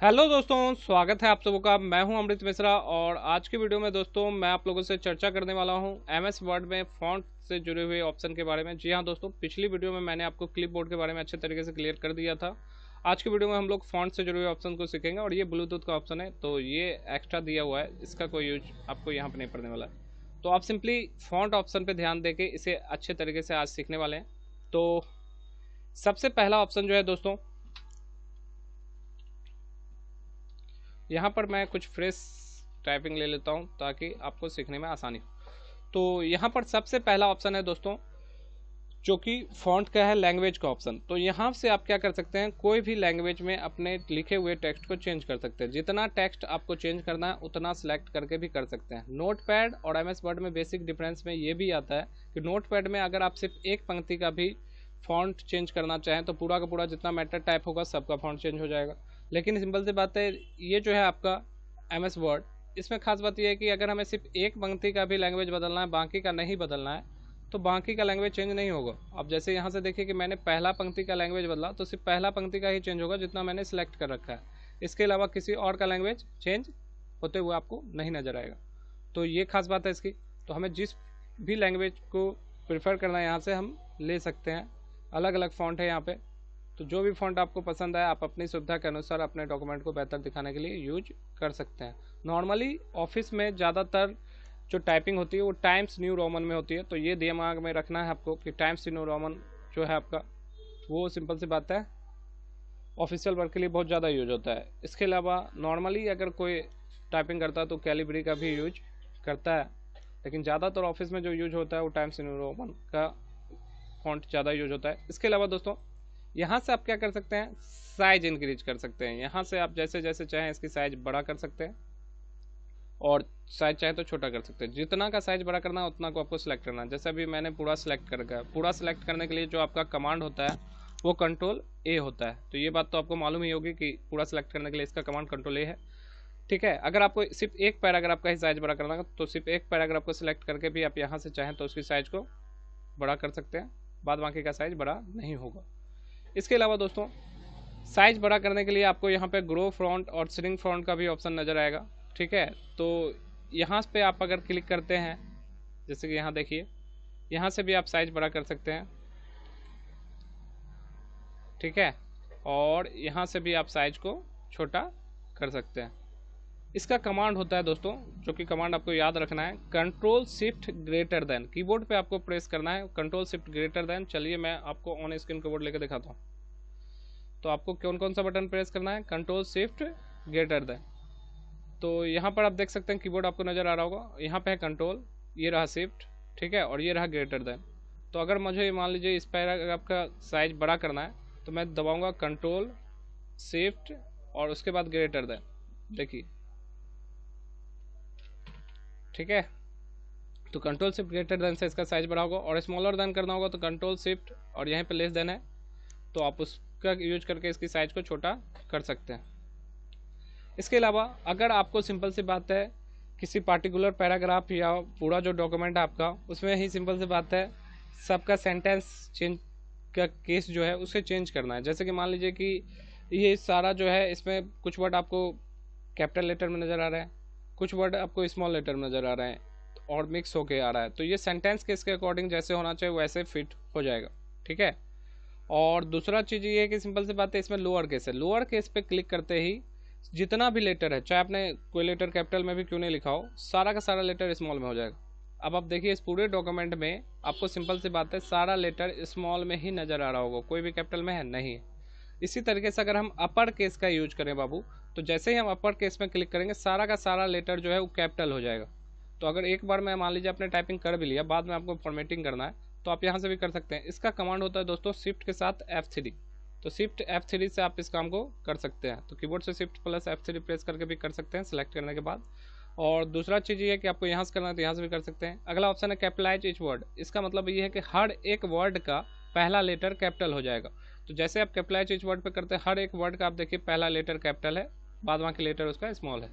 Hello दोस्तों, स्वागत है आप सबों का। मैं हूं अमृत मिश्रा और आज की वीडियो में दोस्तों मैं आप लोगों से चर्चा करने वाला हूं एमएस वर्ड में फ़ॉन्ट से जुड़े हुए ऑप्शन के बारे में। जी हां दोस्तों, पिछली वीडियो में मैंने आपको क्लिपबोर्ड के बारे में अच्छे तरीके से क्लियर कर दिया था। आज की वीडियो में हम लोग फ़ॉन्ट से जुड़े हुए ऑप्शन को सीखेंगे और ये ब्लूटूथ का ऑप्शन है, तो ये एक्स्ट्रा दिया हुआ है, इसका कोई यूज आपको यहाँ पर नहीं पड़ने वाला है। तो आप सिंपली फ़ॉन्ट ऑप्शन पर ध्यान दे के इसे अच्छे तरीके से आज सीखने वाले हैं। तो सबसे पहला ऑप्शन जो है दोस्तों, यहाँ पर मैं कुछ फ्रेश टाइपिंग ले लेता हूँ ताकि आपको सीखने में आसानी हो। तो यहाँ पर सबसे पहला ऑप्शन है दोस्तों, जो कि फ़ॉन्ट का है, लैंग्वेज का ऑप्शन। तो यहाँ से आप क्या कर सकते हैं, कोई भी लैंग्वेज में अपने लिखे हुए टेक्स्ट को चेंज कर सकते हैं। जितना टेक्स्ट आपको चेंज करना है उतना सेलेक्ट करके भी कर सकते हैं। नोटपैड और एमएस वर्ड में बेसिक डिफरेंस में ये भी आता है कि नोटपैड में अगर आप सिर्फ एक पंक्ति का भी फ़ॉन्ट चेंज करना चाहें तो पूरा का पूरा जितना मैटर टाइप होगा सबका फ़ॉन्ट चेंज हो जाएगा। लेकिन सिंपल सी बात है, ये जो है आपका एमएस वर्ड, इसमें खास बात यह है कि अगर हमें सिर्फ एक पंक्ति का भी लैंग्वेज बदलना है, बाकी का नहीं बदलना है, तो बाकी का लैंग्वेज चेंज नहीं होगा। अब जैसे यहाँ से देखिए कि मैंने पहला पंक्ति का लैंग्वेज बदला तो सिर्फ पहला पंक्ति का ही चेंज होगा जितना मैंने सिलेक्ट कर रखा है। इसके अलावा किसी और का लैंग्वेज चेंज होते हुए आपको नहीं नज़र आएगा। तो ये खास बात है इसकी। तो हमें जिस भी लैंग्वेज को प्रेफर करना है यहाँ से हम ले सकते हैं। अलग अलग फ़ॉन्ट है यहाँ पे, तो जो भी फ़ॉन्ट आपको पसंद आए आप अपनी सुविधा के अनुसार अपने डॉक्यूमेंट को बेहतर दिखाने के लिए यूज कर सकते हैं। नॉर्मली ऑफिस में ज़्यादातर जो टाइपिंग होती है वो टाइम्स न्यू रोमन में होती है, तो ये दिमाग में रखना है आपको कि टाइम्स न्यू रोमन जो है आपका, वो सिंपल सी बात है ऑफिशियल वर्क के लिए बहुत ज़्यादा यूज होता है। इसके अलावा नॉर्मली अगर कोई टाइपिंग करता है तो कैलिब्री का भी यूज करता है, लेकिन ज़्यादातर ऑफिस में जो यूज होता है वो टाइम्स न्यू रोमन का फ़ॉन्ट ज़्यादा यूज होता है। इसके अलावा दोस्तों यहाँ से आप क्या कर सकते हैं, साइज इंक्रीज कर सकते हैं। यहाँ से आप जैसे जैसे चाहें इसकी साइज बड़ा कर सकते हैं और साइज चाहे तो छोटा कर सकते हैं। जितना का साइज बड़ा करना है उतना को आपको सिलेक्ट करना है। जैसे अभी मैंने पूरा सिलेक्ट कर रखा है। पूरा सिलेक्ट करने के लिए जो आपका कमांड होता है वो कंट्रोल ए होता है। तो ये बात तो आपको मालूम ही होगी कि पूरा सिलेक्ट करने के लिए इसका कमांड कंट्रोल ए है। ठीक है, अगर आपको सिर्फ एक पैराग्राफ का ही साइज बड़ा करना है तो सिर्फ एक पैराग्राफ को सिलेक्ट करके भी आप यहाँ से चाहें तो उसकी साइज को बड़ा कर सकते हैं, बाद बाकी का साइज बड़ा नहीं होगा। इसके अलावा दोस्तों साइज बड़ा करने के लिए आपको यहाँ पे ग्रो फ्रंट और श्रिंक फ्रंट का भी ऑप्शन नज़र आएगा। ठीक है, तो यहाँ पे आप अगर क्लिक करते हैं, जैसे कि यहाँ देखिए, यहाँ से भी आप साइज बड़ा कर सकते हैं। ठीक है, और यहाँ से भी आप साइज को छोटा कर सकते हैं। इसका कमांड होता है दोस्तों, जो कि कमांड आपको याद रखना है, control shift greater than. Keyboard पे आपको प्रेस करना है कंट्रोल शिफ्ट ग्रेटर देन। चलिए मैं आपको ऑन स्क्रीन कीबोर्ड लेकर दिखाता हूँ। तो आपको कौन कौन सा बटन प्रेस करना है, कंट्रोल शिफ्ट ग्रेटर देन। तो यहाँ पर आप देख सकते हैं कीबोर्ड आपको नज़र आ रहा होगा, यहाँ पे है कंट्रोल, ये रहा शिफ्ट, ठीक है, और ये रहा ग्रेटर देन। तो अगर मुझे मान लीजिए इस पैराग्राफ का साइज बड़ा करना है तो मैं दबाऊँगा कंट्रोल शिफ्ट और उसके बाद ग्रेटर देन। देखिए, ठीक है, तो कंट्रोल शिफ्ट ग्रेटर देन से इसका साइज बड़ा होगा। और स्मॉलर देन करना होगा तो कंट्रोल शिफ्ट और यहाँ पे लेस देन है, तो आप उसका यूज करके इसकी साइज को छोटा कर सकते हैं। इसके अलावा अगर आपको सिंपल सी बात है किसी पार्टिकुलर पैराग्राफ या पूरा जो डॉक्यूमेंट है आपका, उसमें ही सिंपल सी बात है सबका सेंटेंस चेंज का केस जो है उसे चेंज करना है। जैसे कि मान लीजिए कि ये सारा जो है इसमें कुछ वर्ड आपको कैपिटल लेटर में नज़र आ रहा है, कुछ वर्ड आपको स्मॉल लेटर में नज़र आ रहे हैं और मिक्स होके आ रहा है, तो ये सेंटेंस केस के अकॉर्डिंग जैसे होना चाहिए वैसे फिट हो जाएगा। ठीक है, और दूसरा चीज़ ये है कि सिंपल सी बात है इसमें लोअर केस है। लोअर केस पे क्लिक करते ही जितना भी लेटर है, चाहे आपने कोई लेटर कैपिटल में भी क्यों नहीं लिखा हो, सारा का सारा लेटर स्मॉल में हो जाएगा। अब आप देखिए इस पूरे डॉक्यूमेंट में आपको सिंपल सी बात है सारा लेटर स्मॉल में ही नज़र आ रहा होगा, कोई भी कैपिटल में है नहीं। इसी तरीके से अगर हम अपर केस का यूज करें बाबू, तो जैसे ही हम अपर केस में क्लिक करेंगे सारा का सारा लेटर जो है वो कैपिटल हो जाएगा। तो अगर एक बार मैं मान लीजिए आपने टाइपिंग कर भी लिया, बाद में आपको फॉर्मेटिंग करना है तो आप यहाँ से भी कर सकते हैं। इसका कमांड होता है दोस्तों शिफ्ट के साथ F3। तो शिफ्ट F3 से आप इस काम को कर सकते हैं। तो कीबोर्ड से शिफ्ट प्लस F3 प्रेस करके भी कर सकते हैं सिलेक्ट करने के बाद। और दूसरा चीज़ ये है कि आपको यहाँ से करना है तो यहाँ से भी कर सकते हैं। अगला ऑप्शन है कैपिटलाइज ईच वर्ड। इसका मतलब ये है कि हर एक वर्ड का पहला लेटर कैपिटल हो जाएगा। तो जैसे आप कैपिटलाइज ईच वर्ड पे करते हैं, हर एक वर्ड का आप देखिए पहला लेटर कैपिटल है, बाद बाकी लेटर उसका स्मॉल है।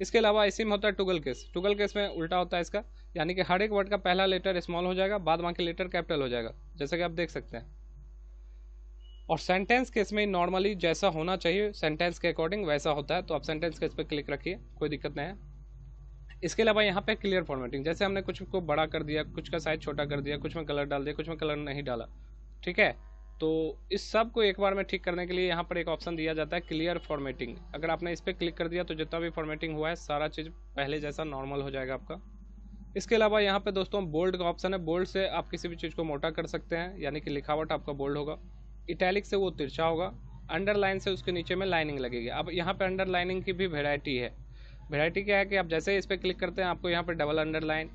इसके अलावा इसी में होता है टुगल केस। टुगल केस में उल्टा होता है इसका, यानी कि हर एक वर्ड का पहला लेटर स्मॉल हो जाएगा, बाद बाकी लेटर कैपिटल हो जाएगा, जैसे कि आप देख सकते हैं। और सेंटेंस केस में नॉर्मली जैसा होना चाहिए सेंटेंस के अकॉर्डिंग वैसा होता है। तो आप सेंटेंस केस पे क्लिक रखिए, कोई दिक्कत नहीं है। इसके अलावा यहाँ पे क्लियर फॉर्मेटिंग, जैसे हमने कुछ को बड़ा कर दिया, कुछ का साइज छोटा कर दिया, कुछ में कलर डाल दिया, कुछ में कलर नहीं डाला, ठीक है। तो इस सब को एक बार में ठीक करने के लिए यहाँ पर एक ऑप्शन दिया जाता है क्लियर फॉर्मेटिंग। अगर आपने इस पर क्लिक कर दिया तो जितना भी फॉर्मेटिंग हुआ है सारा चीज़ पहले जैसा नॉर्मल हो जाएगा आपका। इसके अलावा यहाँ पे दोस्तों बोल्ड का ऑप्शन है। बोल्ड से आप किसी भी चीज़ को मोटा कर सकते हैं, यानी कि लिखावट आपका बोल्ड होगा। इटैलिक से वो तिरछा होगा। अंडरलाइन से उसके नीचे में लाइनिंग लगेगी। अब यहाँ पे अंडरलाइनिंग की भी वेराइटी है। वेराइटी क्या है कि आप जैसे इस पर क्लिक करते हैं आपको यहाँ पे डबल अंडरलाइन,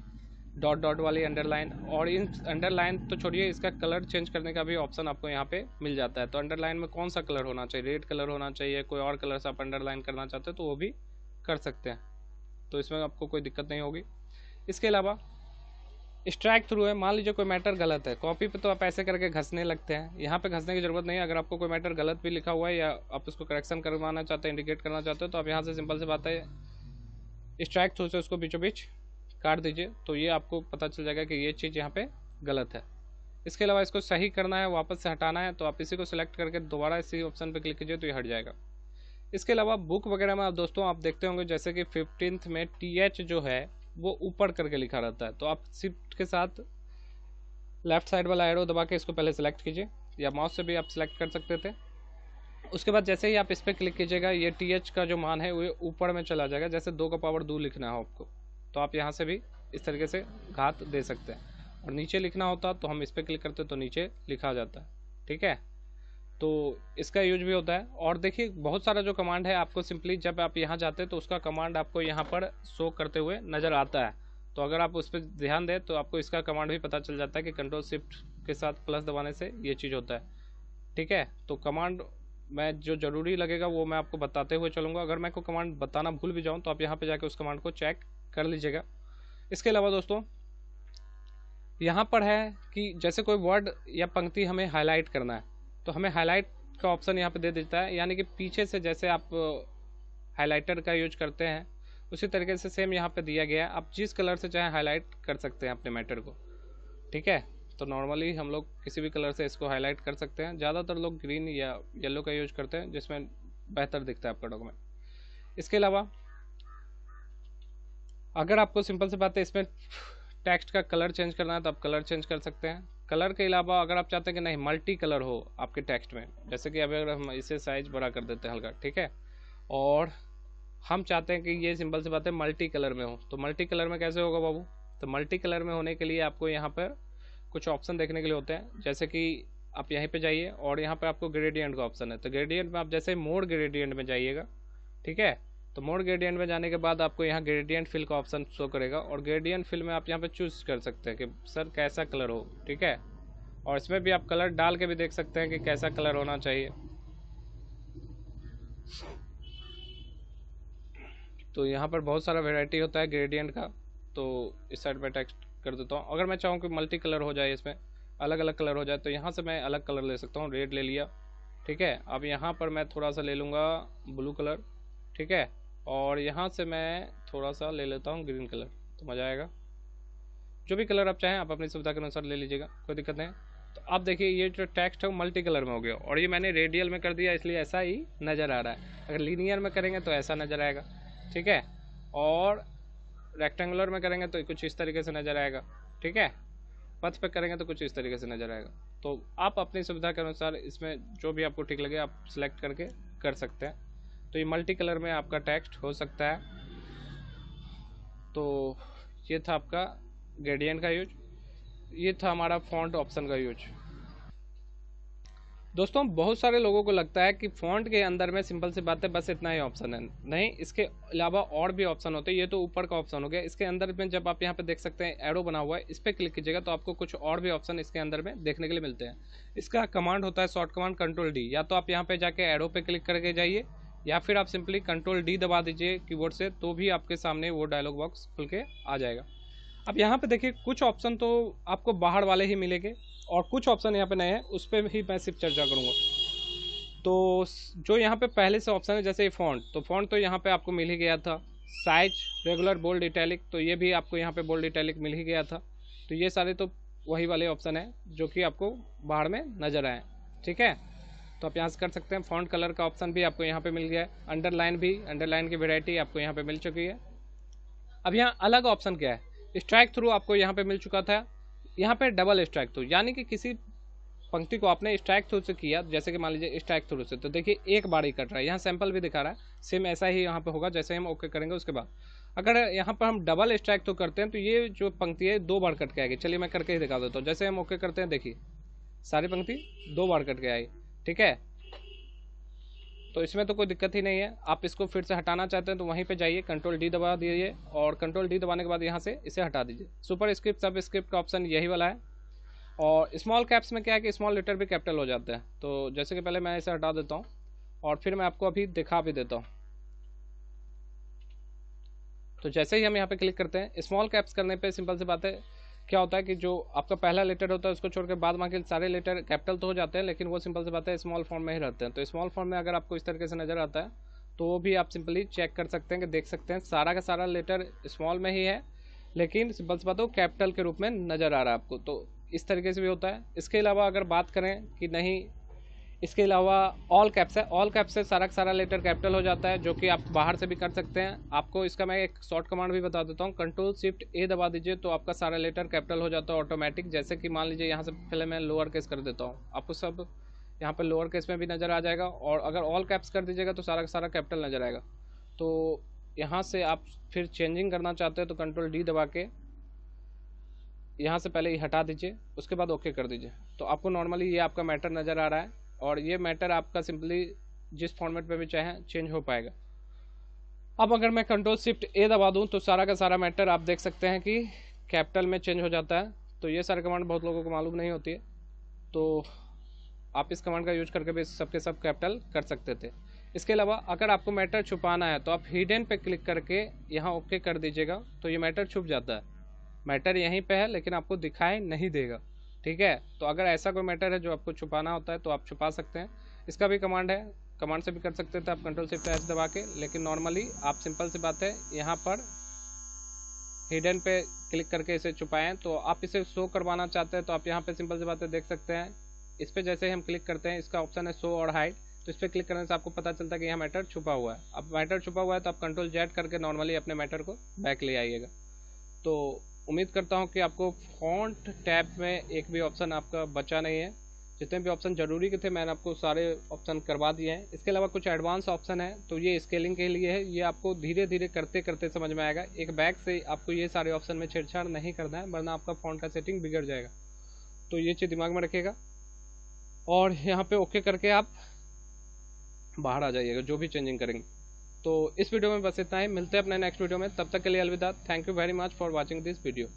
डॉट डॉट वाली अंडरलाइन, और इन अंडरलाइन तो छोड़िए, इसका कलर चेंज करने का भी ऑप्शन आपको यहाँ पे मिल जाता है। तो अंडरलाइन में कौन सा कलर होना चाहिए, रेड कलर होना चाहिए, कोई और कलर से आप अंडरलाइन करना चाहते हो तो वो भी कर सकते हैं। तो इसमें आपको कोई दिक्कत नहीं होगी। इसके अलावा स्ट्राइक थ्रू है। मान लीजिए कोई मैटर गलत है, कॉपी पे तो आप ऐसे करके घसने लगते हैं, यहाँ पे घसने की जरूरत नहीं है। अगर आपको कोई मैटर गलत भी लिखा हुआ है या आप उसको करेक्शन करवाना चाहते हैं, इंडिकेट करना चाहते हो, तो आप यहाँ से सिंपल से बात है स्ट्राइक थ्रू से उसको बीचों बीच काट दीजिए। तो ये आपको पता चल जाएगा कि ये चीज़ यहाँ पे गलत है। इसके अलावा इसको सही करना है, वापस से हटाना है, तो आप इसी को सिलेक्ट करके दोबारा इसी ऑप्शन पे क्लिक कीजिए तो ये हट जाएगा। इसके अलावा बुक वगैरह में आप दोस्तों आप देखते होंगे जैसे कि 15th में TH जो है वो ऊपर करके लिखा रहता है। तो आप शिफ्ट के साथ लेफ्ट साइड वाला एरो दबा के इसको पहले सेलेक्ट कीजिए, या माउस से भी आप सेलेक्ट कर सकते थे। उसके बाद जैसे ही आप इस पर क्लिक कीजिएगा ये TH का जो मान है वो ऊपर में चला जाएगा। जैसे 2 का पावर 2 लिखना है आपको, तो आप यहाँ से भी इस तरीके से घात दे सकते हैं। और नीचे लिखना होता तो हम इस पर क्लिक करते तो नीचे लिखा जाता है, ठीक है। तो इसका यूज भी होता है। और देखिए बहुत सारा जो कमांड है आपको सिंपली जब आप यहाँ जाते हैं तो उसका कमांड आपको यहाँ पर शो करते हुए नज़र आता है। तो अगर आप उस पर ध्यान दें तो आपको इसका कमांड भी पता चल जाता है कि कंट्रोल शिफ्ट के साथ प्लस दबाने से ये चीज़ होता है, ठीक है। तो कमांड मैं जो ज़रूरी लगेगा वो मैं आपको बताते हुए चलूँगा। अगर मैं कोई कमांड बताना भूल भी जाऊँ तो आप यहाँ पर जाके उस कमांड को चेक कर लीजिएगा। इसके अलावा दोस्तों यहाँ पर है कि जैसे कोई वर्ड या पंक्ति हमें हाईलाइट करना है तो हमें हाईलाइट का ऑप्शन यहाँ पे दे देता है, यानी कि पीछे से जैसे आप हाइलाइटर का यूज करते हैं उसी तरीके से सेम यहाँ पे दिया गया है। आप जिस कलर से चाहे हाईलाइट कर सकते हैं अपने मैटर को, ठीक है। तो नॉर्मली हम लोग किसी भी कलर से इसको हाईलाइट कर सकते हैं। ज़्यादातर लोग ग्रीन या येलो का यूज करते हैं जिसमें बेहतर दिखता है आपका डॉक्यूमेंट। इसके अलावा अगर आपको सिंपल सी बात है इसमें टेक्स्ट का कलर चेंज करना है तो आप कलर चेंज कर सकते हैं। कलर के अलावा अगर आप चाहते हैं कि नहीं मल्टी कलर हो आपके टेक्स्ट में, जैसे कि अगर हम इसे साइज बड़ा कर देते हैं हल्का, ठीक है, और हम चाहते हैं कि ये सिंपल सी बात है मल्टी कलर में हो, तो मल्टी कलर में कैसे होगा बाबू? तो मल्टी कलर में होने के लिए आपको यहाँ पर कुछ ऑप्शन देखने के लिए होते हैं। जैसे कि आप यहीं पे जाइए और यहाँ पे आपको ग्रेडियंट का ऑप्शन है। तो ग्रेडियंट में आप जैसे मोड ग्रेडियंट में जाइएगा, ठीक है। तो मोड ग्रेडियंट में जाने के बाद आपको यहाँ ग्रेडियंट फिल का ऑप्शन शो करेगा और ग्रेडियंट फिल में आप यहाँ पे चूज कर सकते हैं कि सर कैसा कलर हो, ठीक है। और इसमें भी आप कलर डाल के भी देख सकते हैं कि कैसा कलर होना चाहिए। तो यहाँ पर बहुत सारा वेराइटी होता है ग्रेडियंट का। तो इस साइड में टेक्स्ट कर देता हूँ। अगर मैं चाहूँ कि मल्टी कलर हो जाए, इसमें अलग अलग कलर हो जाए, तो यहाँ से मैं अलग कलर ले सकता हूँ। रेड ले लिया, ठीक है। अब यहाँ पर मैं थोड़ा सा ले लूँगा ब्लू कलर, ठीक है। और यहाँ से मैं थोड़ा सा ले लेता हूँ ग्रीन कलर, तो मज़ा आएगा। जो भी कलर आप चाहें आप अपनी सुविधा के अनुसार ले लीजिएगा, कोई दिक्कत नहीं। तो आप देखिए ये जो टेक्स्ट है वो मल्टी कलर में हो गया और ये मैंने रेडियल में कर दिया इसलिए ऐसा ही नज़र आ रहा है। अगर लीनियर में करेंगे तो ऐसा नज़र आएगा, ठीक है। और रेक्टेंगुलर में करेंगे तो कुछ इस तरीके से नज़र आएगा, ठीक है। पथ पे करेंगे तो कुछ इस तरीके से नज़र आएगा। तो आप अपनी सुविधा के अनुसार इसमें जो भी आपको ठीक लगे आप सिलेक्ट करके कर सकते हैं। तो ये मल्टी कलर में आपका टेक्स्ट हो सकता है। तो ये था आपका ग्रेडियंट का यूज, ये था हमारा फॉन्ट ऑप्शन का यूज। दोस्तों बहुत सारे लोगों को लगता है कि फॉन्ट के अंदर में सिंपल सी बात है बस इतना ही ऑप्शन है। नहीं, इसके अलावा और भी ऑप्शन होते हैं। ये तो ऊपर का ऑप्शन हो गया। इसके अंदर में जब आप यहाँ पे देख सकते हैं एरो बना हुआ है, इस पर क्लिक कीजिएगा तो आपको कुछ और भी ऑप्शन इसके अंदर में देखने के लिए मिलते हैं। इसका कमांड होता है शॉर्ट कमांड Ctrl+D। या तो आप यहाँ पे जाके एरो पे क्लिक करके जाइए या फिर आप सिंपली Ctrl+D दबा दीजिए कीबोर्ड से, तो भी आपके सामने वो डायलॉग बॉक्स खुल के आ जाएगा। अब यहाँ पे देखिए कुछ ऑप्शन तो आपको बाहर वाले ही मिलेंगे और कुछ ऑप्शन यहाँ पे नए हैं, उस पर भी मैं सिर्फ चर्चा करूँगा। तो जो यहाँ पे पहले से ऑप्शन है जैसे फॉन्ट, तो फॉन्ट तो यहाँ पे आपको मिल ही गया था। साइज, रेगुलर, बोल्ड, इटैलिक, तो ये भी आपको यहाँ पे बोल्ड इटैलिक मिल ही गया था। तो ये सारे तो वही वाले ऑप्शन है जो कि आपको बाहर में नज़र आए, ठीक है। तो आप यहाँ से कर सकते हैं। फॉन्ट कलर का ऑप्शन भी आपको यहाँ पे मिल गया है, अंडरलाइन भी, अंडरलाइन की वैरायटी आपको यहाँ पे मिल चुकी है। अब यहाँ अलग ऑप्शन क्या है, स्ट्राइक थ्रू आपको यहाँ पे मिल चुका था। यहाँ पे डबल स्ट्राइक थ्रू, यानी कि किसी पंक्ति को आपने स्ट्राइक थ्रू से किया, जैसे कि मान लीजिए स्ट्राइक थ्रू से, तो देखिए एक बार ही कट रहा है। यहाँ सैंपल भी दिखा रहा है, सेम ऐसा ही यहाँ पे होगा जैसे हम ओके करेंगे उसके बाद। अगर यहाँ पर हम डबल स्ट्राइक थ्रू करते हैं तो ये जो पंक्ति है 2 बार कट के आएगी। चलिए मैं करके ही दिखा देता हूँ। जैसे हम ओके करते हैं, देखिए सारी पंक्ति 2 बार कट के आई, ठीक है। तो इसमें तो कोई दिक्कत ही नहीं है। आप इसको फिर से हटाना चाहते हैं तो वहीं पे जाइए, कंट्रोल डी दबा दीजिए और कंट्रोल डी दबाने के बाद यहाँ से इसे हटा दीजिए। सुपर स्क्रिप्ट सब स्क्रिप्ट का ऑप्शन यही वाला है। और स्मॉल कैप्स में क्या है कि स्मॉल लेटर भी कैपिटल हो जाते हैं। तो जैसे कि पहले मैं इसे हटा देता हूँ और फिर मैं आपको अभी दिखा भी देता हूँ। तो जैसे ही हम यहाँ पे क्लिक करते हैं, स्मॉल कैप्स करने पे सिंपल सी बात है, क्या होता है कि जो आपका पहला लेटर होता है उसको छोड़ के बाद बाकी सारे लेटर कैपिटल तो हो जाते हैं, लेकिन वो सिंपल सी बात है स्मॉल फॉर्म में ही रहते हैं। तो स्मॉल फॉर्म में अगर आपको इस तरीके से नज़र आता है तो वो भी आप सिंपली चेक कर सकते हैं कि देख सकते हैं सारा का सारा लेटर स्मॉल में ही है, लेकिन सिंपल सी बात है कैपिटल के रूप में नज़र आ रहा है आपको। तो इस तरीके से भी होता है। इसके अलावा अगर बात करें कि नहीं, इसके अलावा ऑल कैप्स है, ऑल कैप्स से सारा का सारा लेटर कैपिटल हो जाता है, जो कि आप बाहर से भी कर सकते हैं। आपको इसका मैं एक शॉर्ट कमांड भी बता देता हूँ, कंट्रोल शिफ्ट ए दबा दीजिए तो आपका सारा लेटर कैपिटल हो जाता है ऑटोमेटिक। जैसे कि मान लीजिए यहाँ से पहले मैं लोअर केस कर देता हूँ, आपको सब यहाँ पर लोअर केस में भी नज़र आ जाएगा। और अगर ऑल कैप्स कर दीजिएगा तो सारा का सारा कैपिटल नज़र आएगा। तो यहाँ से आप फिर चेंजिंग करना चाहते हैं तो कंट्रोल डी दबा के यहाँ से पहले ही हटा दीजिए, उसके बाद ओके कर दीजिए। तो आपको नॉर्मली ये आपका मैटर नज़र आ रहा है और ये मैटर आपका सिंपली जिस फॉर्मेट में भी चाहे चेंज हो पाएगा। अब अगर मैं कंट्रोल शिफ्ट ए दबा दूं तो सारा का सारा मैटर आप देख सकते हैं कि कैपिटल में चेंज हो जाता है। तो ये सारे कमांड बहुत लोगों को मालूम नहीं होती है, तो आप इस कमांड का यूज करके भी सबके सब कैपिटल कर सकते थे। इसके अलावा अगर आपको मैटर छुपाना है तो आप हिडन पे क्लिक करके यहाँ ओके कर दीजिएगा, तो ये मैटर छुप जाता है। मैटर यहीं पे है लेकिन आपको दिखाई नहीं देगा, ठीक है। तो अगर ऐसा कोई मैटर है जो आपको छुपाना होता है तो आप छुपा सकते हैं। इसका भी कमांड है, कमांड से भी कर सकते थे आप कंट्रोल शिफ्ट एच दबा के, लेकिन नॉर्मली आप सिंपल सी बात है यहाँ पर हिडन पे क्लिक करके इसे छुपाएं। तो आप इसे शो करवाना चाहते हैं तो आप यहाँ पे सिंपल सी बात है देख सकते हैं। इस पर जैसे ही हम क्लिक करते हैं, इसका ऑप्शन है शो और हाइड, तो इस पर क्लिक करने से आपको पता चलता है कि यहाँ मैटर छुपा हुआ है। अब मैटर छुपा हुआ है तो आप कंट्रोल जेड करके नॉर्मली अपने मैटर को बैक ले आइएगा। तो उम्मीद करता हूँ कि आपको फॉन्ट टैब में एक भी ऑप्शन आपका बचा नहीं है। जितने भी ऑप्शन ज़रूरी के थे मैंने आपको सारे ऑप्शन करवा दिए हैं। इसके अलावा कुछ एडवांस ऑप्शन है तो ये स्केलिंग के लिए है, ये आपको धीरे धीरे करते करते समझ में आएगा। एक बैग से आपको ये सारे ऑप्शन में छेड़छाड़ नहीं करना है, वरना आपका फॉन्ट का सेटिंग बिगड़ जाएगा। तो ये चीज़ दिमाग में रखिएगा और यहाँ पे ओके करके आप बाहर आ जाइएगा जो भी चेंजिंग करेंगे। तो इस वीडियो में बस इतना ही, मिलते हैं अपने नेक्स्ट वीडियो में, तब तक के लिए अलविदा। Thank you very much for watching this video.